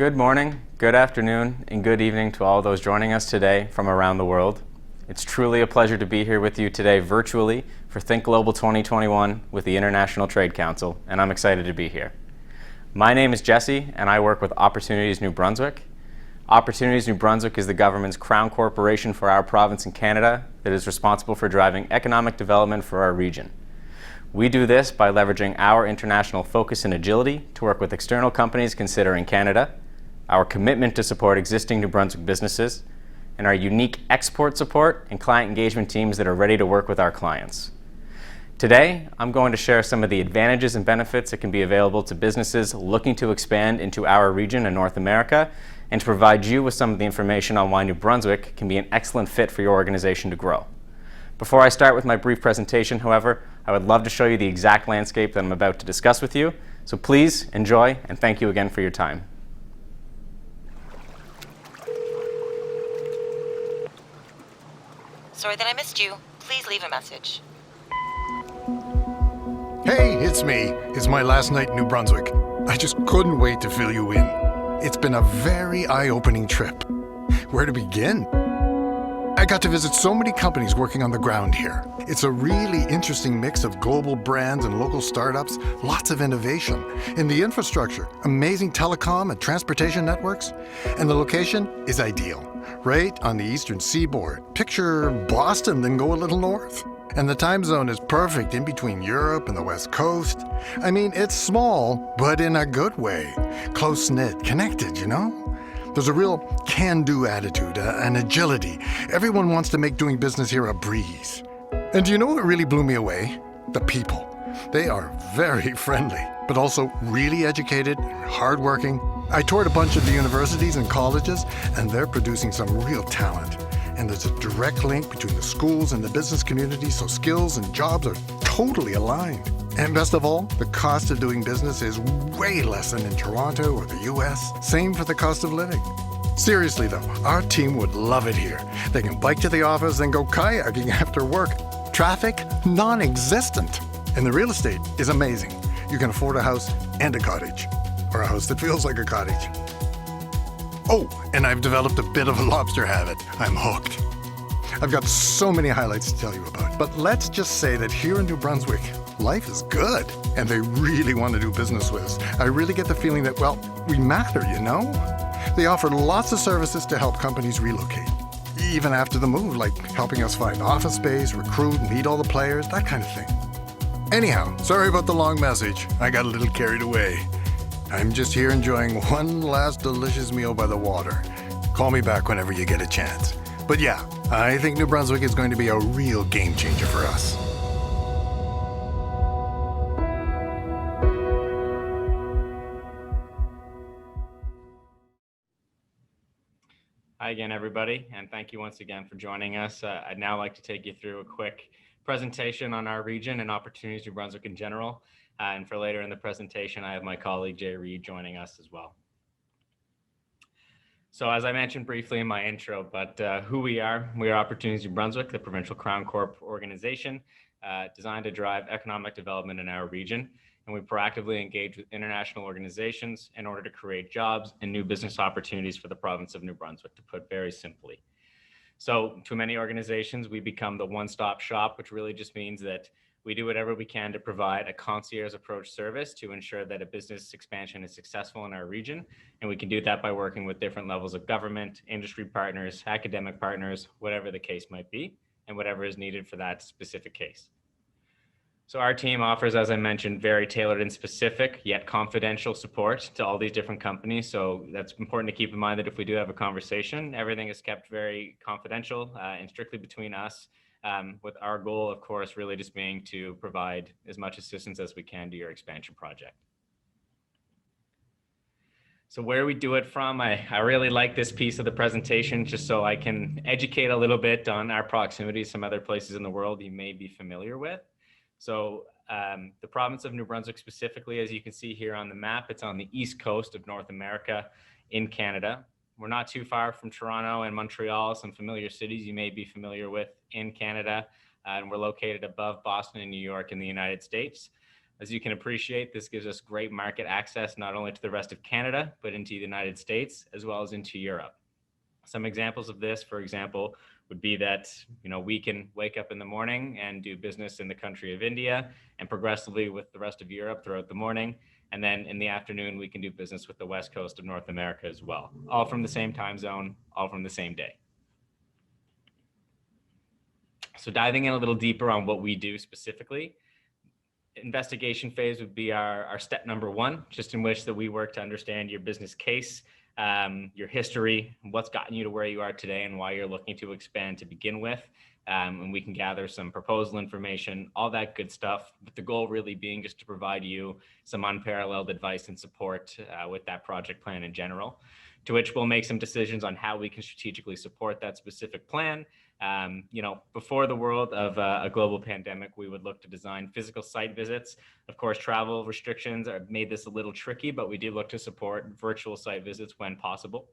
Good morning, good afternoon, and good evening to all those joining us today from around the world. It's truly a pleasure to be here with you today virtually for Think Global 2021 with the International Trade Council, and I'm excited to be here. My name is Jesse, and I work with Opportunities New Brunswick. Opportunities New Brunswick is the government's crown corporation for our province in Canada that is responsible for driving economic development for our region. We do this by leveraging our international focus and agility to work with external companies considering Canada, our commitment to support existing New Brunswick businesses, and our unique export support and client engagement teams that are ready to work with our clients. Today, I'm going to share some of the advantages and benefits that can be available to businesses looking to expand into our region in North America, and to provide you with some of the information on why New Brunswick can be an excellent fit for your organization to grow. Before I start with my brief presentation, however, I would love to show you the exact landscape that I'm about to discuss with you. So please enjoy, and thank you again for your time. Sorry that I missed you. Please leave a message. Hey, it's me. It's my last night in New Brunswick. I just couldn't wait to fill you in. It's been a very eye-opening trip. Where to begin? I got to visit so many companies working on the ground here. It's a really interesting mix of global brands and local startups, lots of innovation. In the infrastructure, amazing telecom and transportation networks, and the location is ideal, right on the eastern seaboard. Picture Boston, then go a little north. And the time zone is perfect in between Europe and the West Coast. I mean, it's small, but in a good way. Close-knit, connected, you know? There's a real can-do attitude, an agility. Everyone wants to make doing business here a breeze. And do you know what really blew me away? The people. They are very friendly, but also really educated, hardworking. I toured a bunch of the universities and colleges, and they're producing some real talent. And there's a direct link between the schools and the business community, so skills and jobs are totally aligned. And best of all, the cost of doing business is way less than in Toronto or the US. Same for the cost of living. Seriously though, our team would love it here. They can bike to the office and go kayaking after work. Traffic, non-existent. And the real estate is amazing. You can afford a house and a cottage. Or a house that feels like a cottage. Oh, and I've developed a bit of a lobster habit. I'm hooked. I've got so many highlights to tell you about. But let's just say that here in New Brunswick, life is good. And they really want to do business with us. I really get the feeling that, well, we matter, you know? They offer lots of services to help companies relocate. Even after the move, like helping us find office space, recruit, meet all the players, that kind of thing. Anyhow, sorry about the long message. I got a little carried away. I'm just here enjoying one last delicious meal by the water. Call me back whenever you get a chance. But yeah, I think New Brunswick is going to be a real game changer for us. Hi again, everybody, and thank you once again for joining us. I'd now like to take you through a quick presentation on our region and Opportunities New Brunswick in general. And for later in the presentation, I have my colleague Jay Reed joining us as well. So as I mentioned briefly in my intro, but who we are Opportunities New Brunswick, the provincial Crown Corp organization designed to drive economic development in our region. And we proactively engage with international organizations in order to create jobs and new business opportunities for the province of New Brunswick, to put very simply. So to many organizations, we become the one-stop shop, which really just means that we do whatever we can to provide a concierge approach service to ensure that a business expansion is successful in our region. And we can do that by working with different levels of government, industry partners, academic partners, whatever the case might be, and whatever is needed for that specific case. So our team offers, as I mentioned, very tailored and specific, yet confidential support to all these different companies. So that's important to keep in mind, that if we do have a conversation, everything is kept very confidential and strictly between us. With our goal, of course, really just being to provide as much assistance as we can to your expansion project. So where we do it from, I really like this piece of the presentation, just so I can educate a little bit on our proximity to some other places in the world you may be familiar with. So the province of New Brunswick specifically, as you can see here on the map, it's on the east coast of North America in Canada. We're not too far from Toronto and Montreal, some familiar cities you may be familiar with in Canada. And we're located above Boston and New York in the United States. As you can appreciate, this gives us great market access not only to the rest of Canada, but into the United States, as well as into Europe. Some examples of this, for example, would be that we can wake up in the morning and do business in the country of India, and progressively with the rest of Europe throughout the morning. And then in the afternoon, we can do business with the West Coast of North America as well, all from the same time zone, all from the same day. So diving in a little deeper on what we do specifically, investigation phase would be our step number one, just in which that we work to understand your business case, your history, what's gotten you to where you are today, and why you're looking to expand to begin with. And we can gather some proposal information, all that good stuff, with the goal really being just to provide you some unparalleled advice and support with that project plan in general, to which we'll make some decisions on how we can strategically support that specific plan. Before the world of a global pandemic, we would look to design physical site visits. Of course, travel restrictions have made this a little tricky, but we do look to support virtual site visits when possible,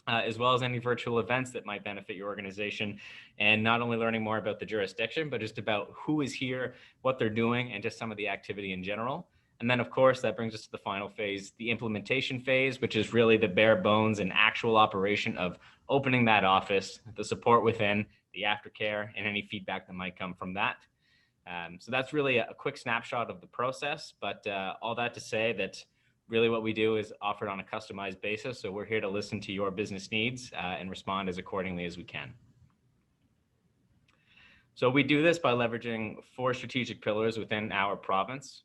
as well as any virtual events that might benefit your organization. And not only learning more about the jurisdiction, but just about who is here, what they're doing, and just some of the activity in general. And then, of course, that brings us to the final phase, the implementation phase, which is really the bare bones and actual operation of opening that office, the support within, the aftercare, and any feedback that might come from that. So that's really a quick snapshot of the process, but all that to say that really what we do is offered on a customized basis. So we're here to listen to your business needs and respond as accordingly as we can. So we do this by leveraging 4 strategic pillars within our province.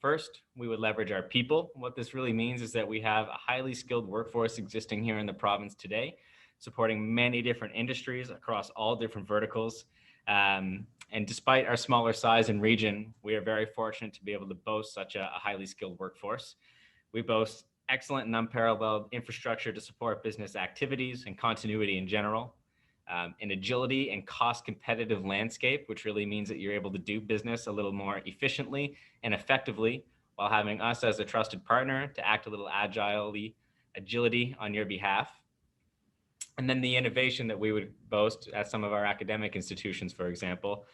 First, we would leverage our people. What this really means is that we have a highly skilled workforce existing here in the province today, supporting many different industries across all different verticals. And despite our smaller size and region, we are very fortunate to be able to boast such a highly skilled workforce. We boast excellent and unparalleled infrastructure to support business activities and continuity in general. An agility and cost competitive landscape, which really means that you're able to do business a little more efficiently and effectively, while having us as a trusted partner to act a little agility on your behalf. And then the innovation that we would boast at some of our academic institutions, for example,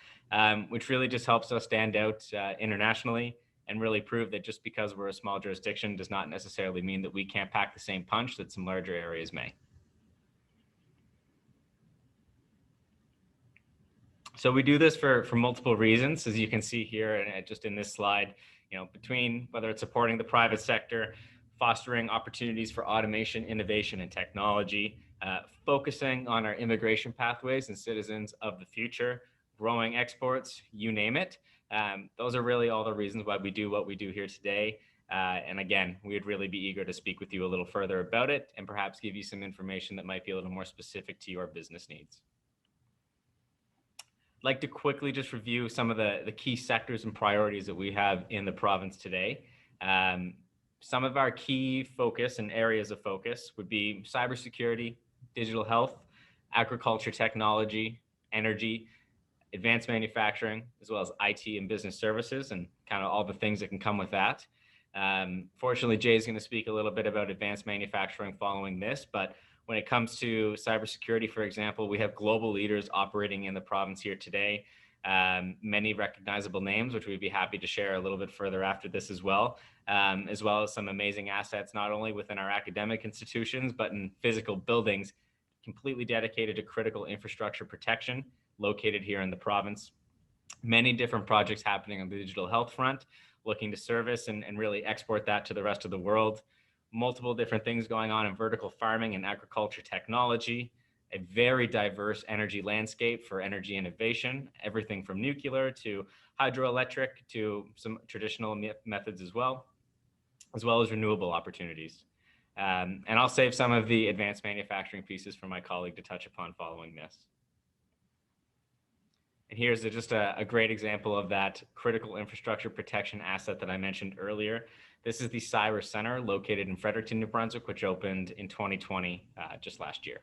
which really just helps us stand out internationally and really prove that just because we're a small jurisdiction does not necessarily mean that we can't pack the same punch that some larger areas may. So we do this for multiple reasons, as you can see here, and just in this slide, between whether it's supporting the private sector, fostering opportunities for automation, innovation, and technology, focusing on our immigration pathways and citizens of the future, growing exports, you name it. Those are really all the reasons why we do what we do here today. And again, we would really be eager to speak with you a little further about it and perhaps give you some information that might be a little more specific to your business needs. I'd like to quickly just review some of the key sectors and priorities that we have in the province today. Some of our key focus and areas of focus would be cybersecurity, digital health, agriculture technology, energy, advanced manufacturing, as well as IT and business services, and kind of all the things that can come with that. Fortunately, Jay is going to speak a little bit about advanced manufacturing following this, but when it comes to cybersecurity, for example, we have global leaders operating in the province here today, many recognizable names, which we'd be happy to share a little bit further after this as well as some amazing assets, not only within our academic institutions, but in physical buildings completely dedicated to critical infrastructure protection located here in the province. Many different projects happening on the digital health front, looking to service and really export that to the rest of the world. Multiple different things going on in vertical farming and agriculture technology, a very diverse energy landscape for energy innovation, everything from nuclear to hydroelectric to some traditional methods as well as renewable opportunities. And I'll save some of the advanced manufacturing pieces for my colleague to touch upon following this. And here's just a great example of that critical infrastructure protection asset that I mentioned earlier. This is the Cyber Center located in Fredericton, New Brunswick, which opened in 2020, just last year.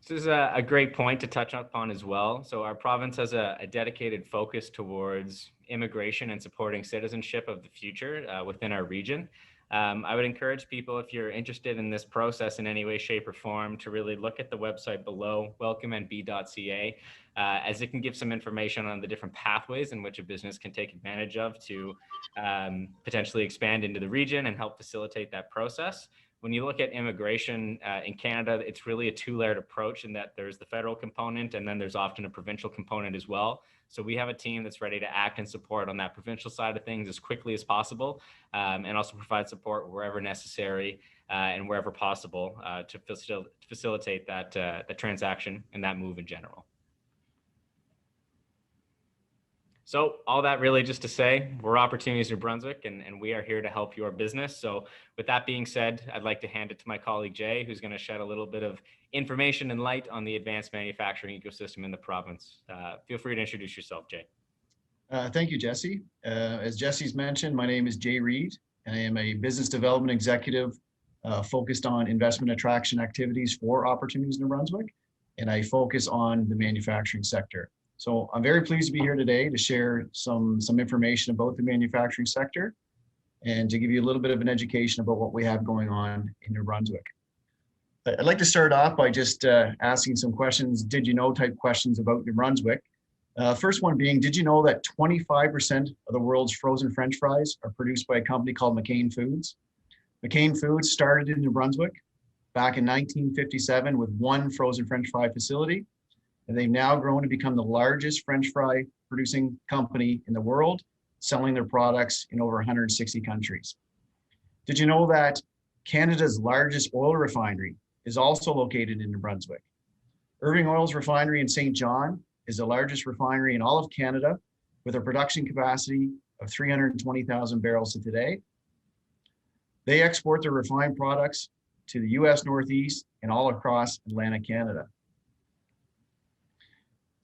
This is a great point to touch upon as well. So our province has a dedicated focus towards immigration and supporting citizenship of the future within our region. I would encourage people, if you're interested in this process in any way, shape, or form, to really look at the website below, welcomenb.ca, as it can give some information on the different pathways in which a business can take advantage of to potentially expand into the region and help facilitate that process. When you look at immigration in Canada, it's really a two-layered approach in that there's the federal component and then there's often a provincial component as well. So we have a team that's ready to act and support on that provincial side of things as quickly as possible, and also provide support wherever necessary and wherever possible to facilitate that the transaction and that move in general. So all that really just to say, we're Opportunities New Brunswick, and we are here to help your business. So with that being said, I'd like to hand it to my colleague Jay, who's going to shed a little bit of information and light on the advanced manufacturing ecosystem in the province. Feel free to introduce yourself, Jay. Thank you, Jesse. As Jesse's mentioned, my name is Jay Reed. I am a business development executive focused on investment attraction activities for Opportunities New Brunswick, and I focus on the manufacturing sector. So I'm very pleased to be here today to share some information about the manufacturing sector and to give you a little bit of an education about what we have going on in New Brunswick. I'd like to start off by just asking some questions, did you know type questions about New Brunswick. First one being, did you know that 25% of the world's frozen French fries are produced by a company called McCain Foods? McCain Foods started in New Brunswick back in 1957 with one frozen French fry facility. And they've now grown to become the largest French fry producing company in the world, selling their products in over 160 countries. Did you know that Canada's largest oil refinery is also located in New Brunswick? Irving Oil's refinery in St. John is the largest refinery in all of Canada with a production capacity of 320,000 barrels a day. They export their refined products to the US Northeast and all across Atlantic Canada.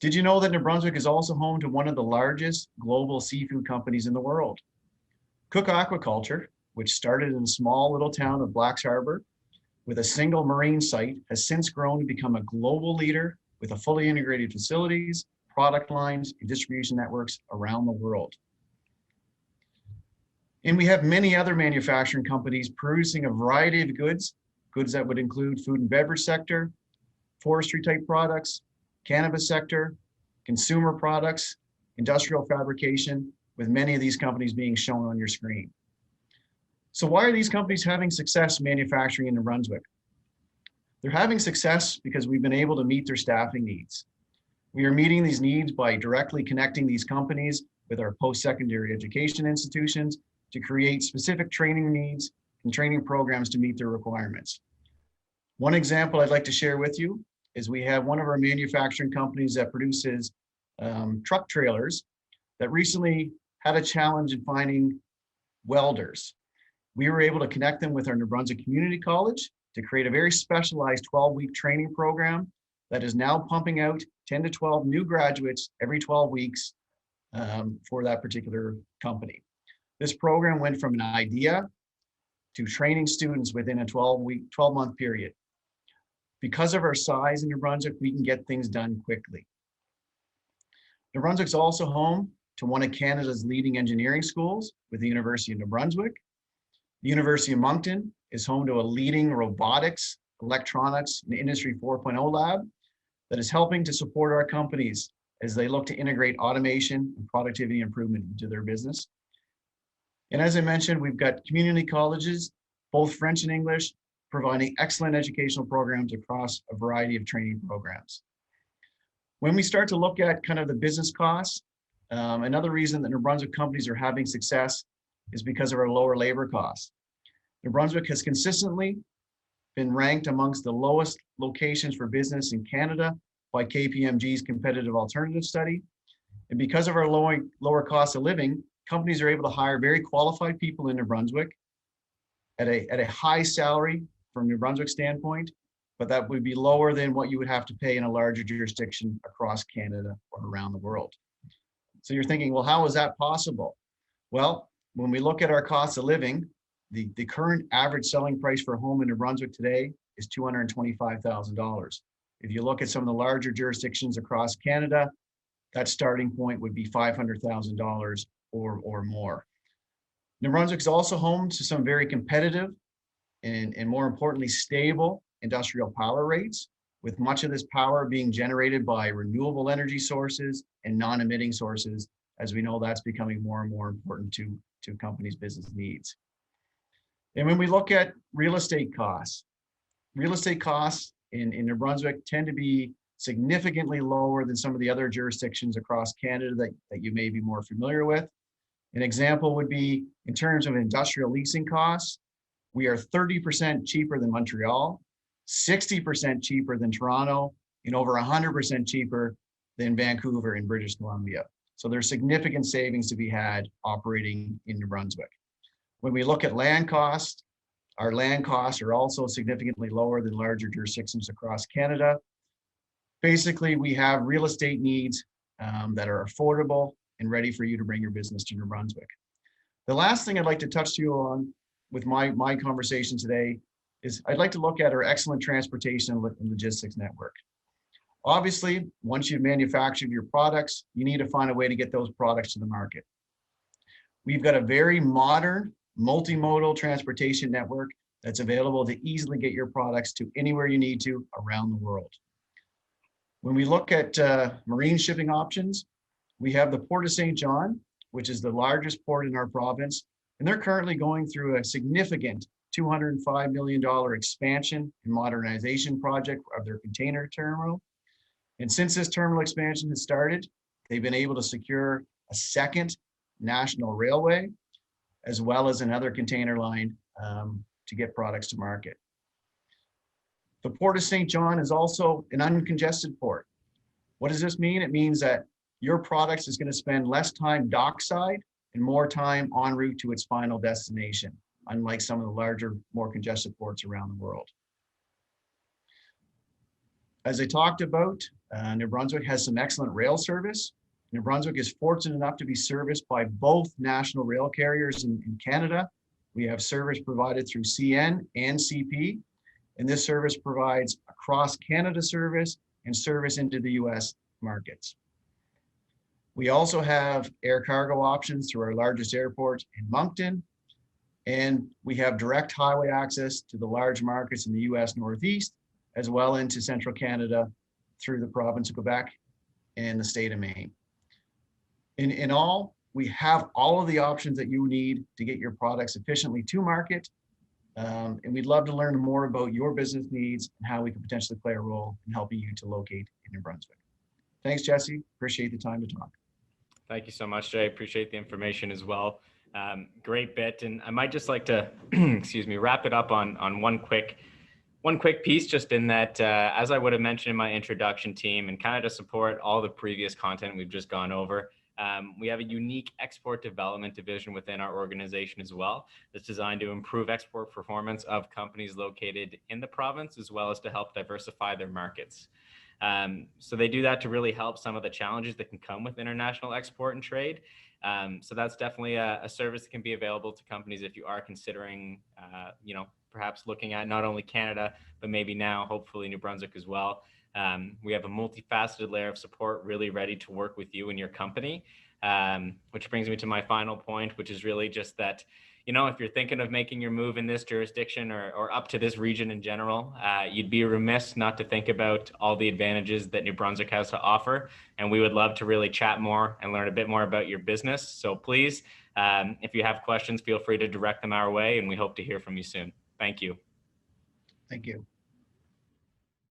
Did you know that New Brunswick is also home to one of the largest global seafood companies in the world? Cook Aquaculture, which started in a small little town of Blacks Harbor with a single marine site, has since grown to become a global leader with a fully integrated facilities, product lines, and distribution networks around the world. And we have many other manufacturing companies producing a variety of goods that would include food and beverage sector, forestry type products, cannabis sector, consumer products, industrial fabrication, with many of these companies being shown on your screen. So why are these companies having success manufacturing in New Brunswick? They're having success because we've been able to meet their staffing needs. We are meeting these needs by directly connecting these companies with our post-secondary education institutions to create specific training needs and training programs to meet their requirements. One example I'd like to share with you is we have one of our manufacturing companies that produces truck trailers that recently had a challenge in finding welders. We were able to connect them with our New Brunswick Community College to create a very specialized 12-week training program that is now pumping out 10 to 12 new graduates every 12 weeks for that particular company. This program went from an idea to training students within a 12-month period. Because of our size in New Brunswick, we can get things done quickly. New Brunswick's also home to one of Canada's leading engineering schools with the University of New Brunswick. The University of Moncton is home to a leading robotics, electronics, and Industry 4.0 lab that is helping to support our companies as they look to integrate automation and productivity improvement into their business. And as I mentioned, we've got community colleges, both French and English, providing excellent educational programs across a variety of training programs. When we start to look at kind of the business costs, another reason that New Brunswick companies are having success is because of our lower labor costs. New Brunswick has consistently been ranked amongst the lowest locations for business in Canada by KPMG's competitive alternative study. And because of our lower cost of living, companies are able to hire very qualified people in New Brunswick at a high salary from New Brunswick standpoint, but that would be lower than what you would have to pay in a larger jurisdiction across Canada or around the world. So you're thinking, well, how is that possible? Well, when we look at our cost of living, the current average selling price for a home in New Brunswick today is $225,000. If you look at some of the larger jurisdictions across Canada, that starting point would be $500,000 or more. New Brunswick is also home to some very competitive and more importantly, stable industrial power rates, with much of this power being generated by renewable energy sources and non-emitting sources. As we know, that's becoming more and more important to companies' business needs. And when we look at real estate costs in New Brunswick tend to be significantly lower than some of the other jurisdictions across Canada that you may be more familiar with. An example would be in terms of industrial leasing costs, we are 30% cheaper than Montreal, 60% cheaper than Toronto, and over 100% cheaper than Vancouver in British Columbia. So there's significant savings to be had operating in New Brunswick. When we look at land costs, our land costs are also significantly lower than larger jurisdictions across Canada. Basically, we have real estate needs that are affordable and ready for you to bring your business to New Brunswick. The last thing I'd like to touch to you on with my conversation today is I'd like to look at our excellent transportation and logistics network. Obviously, once you've manufactured your products, you need to find a way to get those products to the market. We've got a very modern, multimodal transportation network that's available to easily get your products to anywhere you need to around the world. When we look at marine shipping options, we have the Port of St. John, which is the largest port in our province, and they're currently going through a significant $205 million expansion and modernization project of their container terminal. And since this terminal expansion has started, they've been able to secure a second national railway, as well as another container line to get products to market. The Port of St. John is also an uncongested port. What does this mean? It means that your products is going to spend less time dockside and more time en route to its final destination, unlike some of the larger, more congested ports around the world. As I talked about, New Brunswick has some excellent rail service. New Brunswick is fortunate enough to be serviced by both national rail carriers in Canada. We have service provided through CN and CP, and this service provides across Canada service and service into the US markets. We also have air cargo options through our largest airport in Moncton, and we have direct highway access to the large markets in the US Northeast, as well into central Canada through the province of Quebec and the state of Maine. In all, we have all of the options that you need to get your products efficiently to market. And we'd love to learn more about your business needs and how we can potentially play a role in helping you to locate in New Brunswick. Thanks, Jesse. Appreciate the time to talk. Thank you so much, Jay. Appreciate the information as well. Great bit. And I might just like to, excuse me, wrap it up on one quick piece, just in that, as I would have mentioned in my introduction, team, and kind of to support all the previous content we've just gone over, we have a unique export development division within our organization as well that's designed to improve export performance of companies located in the province, as well as to help diversify their markets. So they do that to really help some of the challenges that can come with international export and trade. So that's definitely a service that can be available to companies if you are considering, perhaps looking at not only Canada, but maybe now, hopefully, New Brunswick as well. We have a multifaceted layer of support really ready to work with you and your company, which brings me to my final point, which is really just that, if you're thinking of making your move in this jurisdiction or up to this region in general, you'd be remiss not to think about all the advantages that New Brunswick has to offer. And we would love to really chat more and learn a bit more about your business. So please, if you have questions, feel free to direct them our way, and we hope to hear from you soon. Thank you. Thank you.